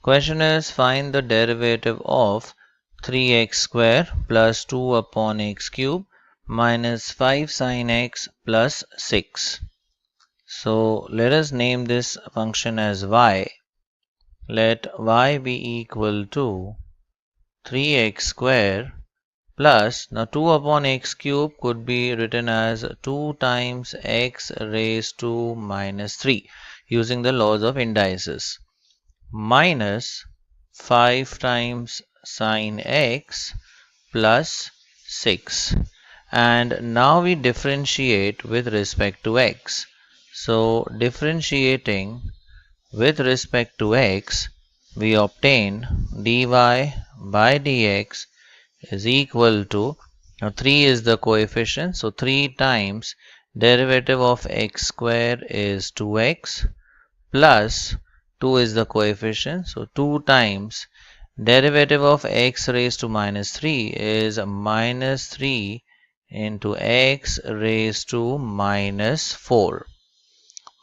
Question is, find the derivative of 3x square plus 2 upon x cube minus 5 sine x plus 6. So let us name this function as y. Let y be equal to 3x square plus, now 2 upon x cube could be written as 2 times x raised to minus 3 using the laws of indices, minus 5 times sine x plus 6. And now we differentiate with respect to x. So differentiating with respect to x, we obtain dy by dx is equal to, now 3 is the coefficient, so 3 times derivative of x square is 2x plus 2 is the coefficient, so 2 times derivative of x raised to minus 3 is minus 3 into x raised to minus 4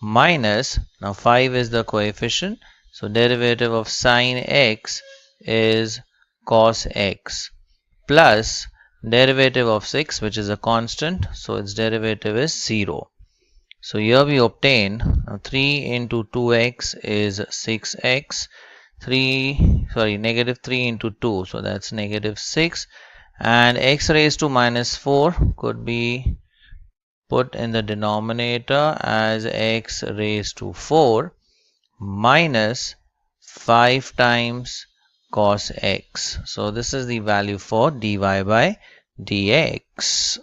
minus, now 5 is the coefficient, so derivative of sine x is cos x plus derivative of 6, which is a constant, so its derivative is 0. So here we obtain 3 into 2x is 6x, negative 3 into 2, so that's negative 6, and x raised to minus 4 could be put in the denominator as x raised to 4 minus 5 times cos x. So this is the value for dy by dx.